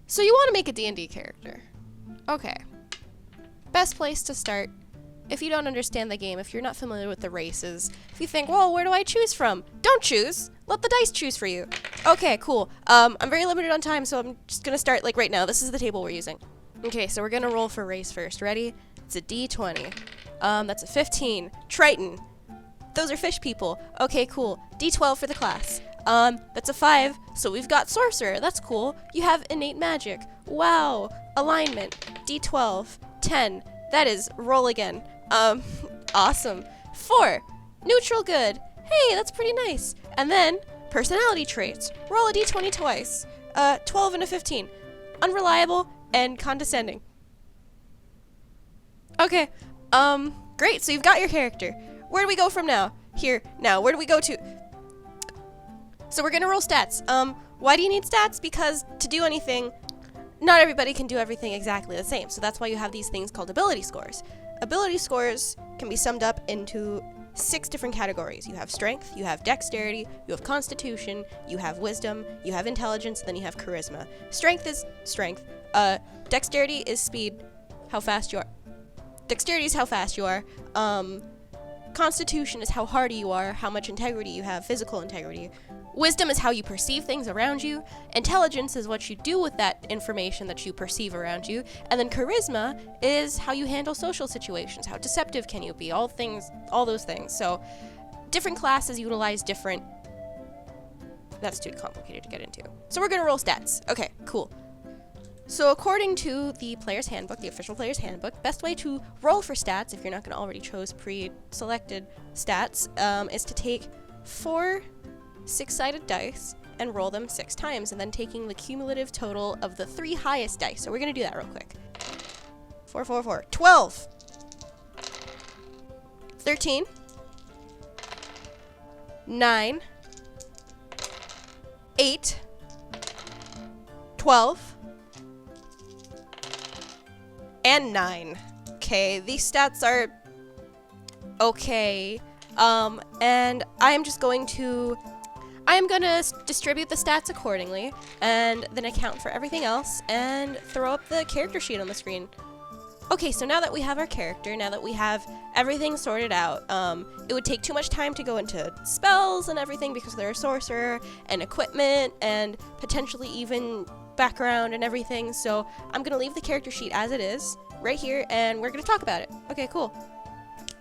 So you want to make a D&D character. Okay. Best place to start, if you don't understand the game, if you're not familiar with the races, if you think, well, where do I choose from? Don't choose. Let the dice choose for you. Okay, cool. I'm very limited on time, so I'm just gonna start like right now. This is the table we're using. Okay, so we're gonna roll for race first. Ready? It's a D20. That's a 15. Triton. Those are fish people. Okay, cool. D12 for the class. That's a 5, so we've got sorcerer. That's cool. You have innate magic. Wow. Alignment. D12. 10. That is roll again. Awesome. 4. Neutral good. Hey, that's pretty nice. And then personality traits. Roll a D20 twice. 12 and a 15. Unreliable and condescending. Okay. Great. So you've got your character. Where do we go from now? Here. Now, where do we go to? So we're gonna roll stats. Why do you need stats? Because to do anything, not everybody can do everything exactly the same. So that's why you have these things called ability scores. Ability scores can be summed up into 6 different categories. You have strength, you have dexterity, you have constitution, you have wisdom, you have intelligence, and then you have charisma. Strength is strength. Dexterity is speed, how fast you are. Dexterity is how fast you are. Constitution is how hardy you are, how much integrity you have, physical integrity. Wisdom is how you perceive things around you. Intelligence is what you do with that information that you perceive around you. And then charisma is how you handle social situations. How deceptive can you be? All those things. So different classes utilize different... That's too complicated to get into. So we're going to roll stats. Okay, cool. So according to the player's handbook, the official player's handbook, best way to roll for stats, if you're not going to already chose pre-selected stats, is to take 4 6-sided dice and roll them 6 times, and then taking the cumulative total of the 3 highest dice. So we're going to do that real quick. 4, 4, 4. 12. 13. 9. 8. 12. And 9. Okay, these stats are okay. And I'm gonna distribute the stats accordingly, and then account for everything else, and throw up the character sheet on the screen. Okay, so now that we have our character, now that we have everything sorted out, it would take too much time to go into spells and everything because they're a sorcerer, and equipment, and potentially even background and everything, so I'm gonna leave the character sheet as it is, right here, and we're gonna talk about it. Okay, cool.